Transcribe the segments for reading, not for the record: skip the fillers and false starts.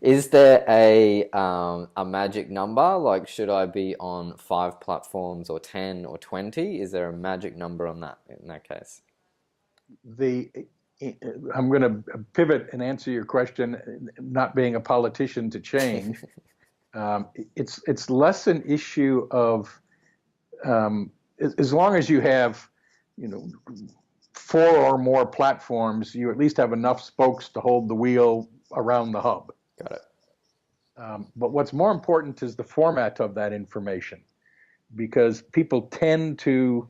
Is there a magic number? Like, should I be on 5 platforms or 10 or 20? Is there a magic number on that in that case? The I'm going to pivot and answer your question, not being a politician to change. It's less an issue of as long as you have, you know, 4 or more platforms, you at least have enough spokes to hold the wheel around the hub. Got it. But what's more important is the format of that information, because people tend to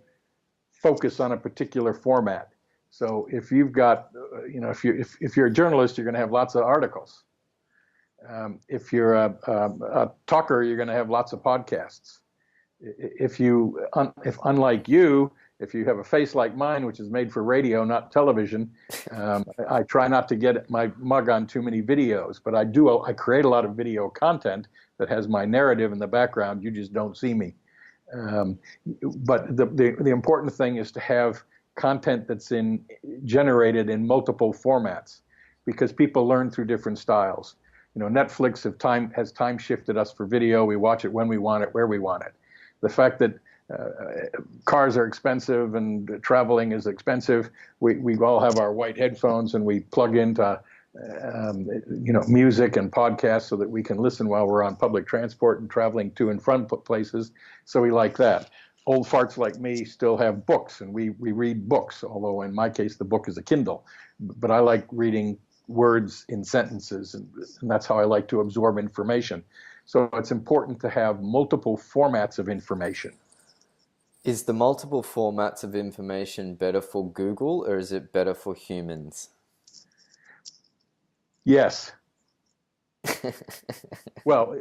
focus on a particular format. So if you've got, if you're a journalist, you're going to have lots of articles. If you're a talker, you're going to have lots of podcasts. If unlike you, if you have a face like mine, which is made for radio, not television, I try not to get my mug on too many videos, but I create a lot of video content that has my narrative in the background. You just don't see me. But the important thing is to have content that's generated in multiple formats, because people learn through different styles. You know, Netflix has time shifted us for video. We watch it when we want it, where we want it. The fact that cars are expensive and traveling is expensive, we all have our white headphones and we plug into music and podcasts so that we can listen while we're on public transport and traveling to and from places. So we like that. Old farts like me still have books, and we read books, although in my case the book is a Kindle. But I like reading words in sentences, and that's how I like to absorb information. So it's important to have multiple formats of information. Is the multiple formats of information better for Google, or is it better for humans? Yes. Well,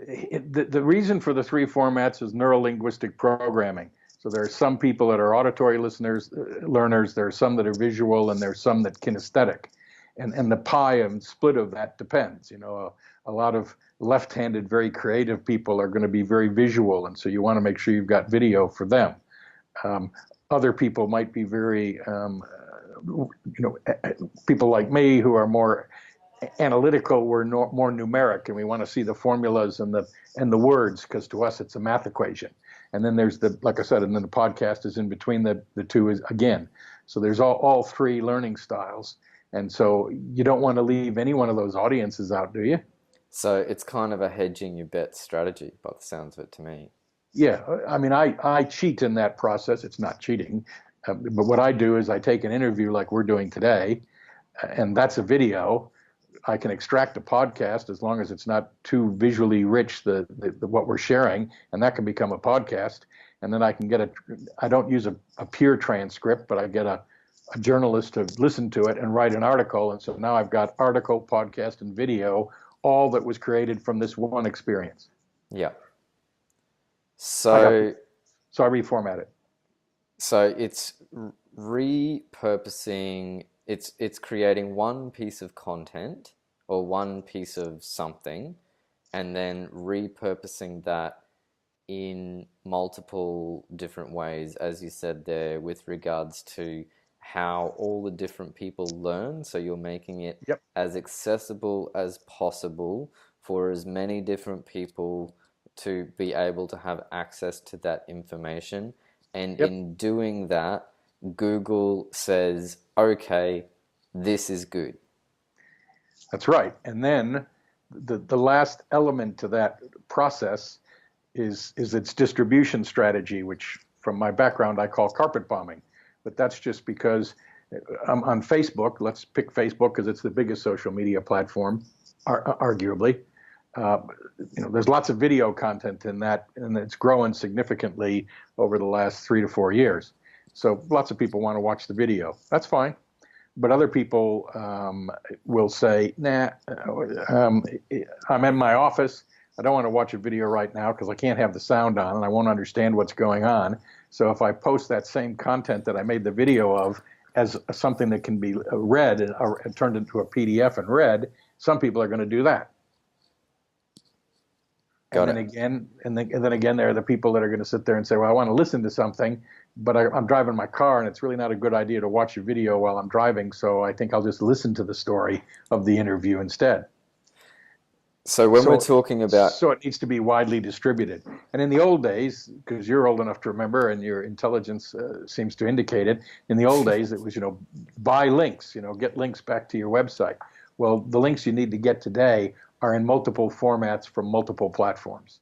the reason for the 3 formats is neurolinguistic programming. So there are some people that are auditory learners, there are some that are visual, and there are some that kinesthetic. And the pie and split of that depends. You know, a lot of left-handed, very creative people are going to be very visual, and so you want to make sure you've got video for them. Other people might be very, people like me who are more analytical, we're more numeric, and we want to see the formulas and the words, because to us it's a math equation. And then there's like I said, and then the podcast is in between the two is again. So there's all 3 learning styles. And so you don't want to leave any one of those audiences out, do you? So it's kind of a hedging your bet strategy, by the sounds of it to me. Yeah, I mean, I cheat in that process. It's not cheating. But what I do is I take an interview like we're doing today, and that's a video. I can extract a podcast as long as it's not too visually rich, the what we're sharing, and that can become a podcast. And then I can I don't use a pure transcript, but I get a journalist to listen to it and write an article. And so now I've got article, podcast, and video, all that was created from this one experience. Yeah. So I reformat it. So it's repurposing, it's creating one piece of content or one piece of something, and then repurposing that in multiple different ways, as you said there, with regards to how all the different people learn. So you're making it as accessible as possible for as many different people to be able to have access to that information. And in doing that, Google says, okay, this is good. That's right. And then the last element to that process is its distribution strategy, which from my background I call carpet bombing. But that's just because I'm on Facebook. Let's pick Facebook because it's the biggest social media platform, arguably. There's lots of video content in that, and it's growing significantly over the last 3 to 4 years. So lots of people want to watch the video. That's fine. But other people will say, nah, I'm in my office. I don't want to watch a video right now because I can't have the sound on and I won't understand what's going on. So if I post that same content that I made the video of as something that can be read and turned into a PDF and read, some people are going to do that. And then again, there are the people that are going to sit there and say, well, I want to listen to something, but I'm driving my car and it's really not a good idea to watch a video while I'm driving. So I think I'll just listen to the story of the interview instead. So when we're So, talking about, so it needs to be widely distributed. And in the old days, because you're old enough to remember, and your intelligence seems to indicate it, in the old days it was, buy links, get links back to your website. Well, the links you need to get today are in multiple formats from multiple platforms.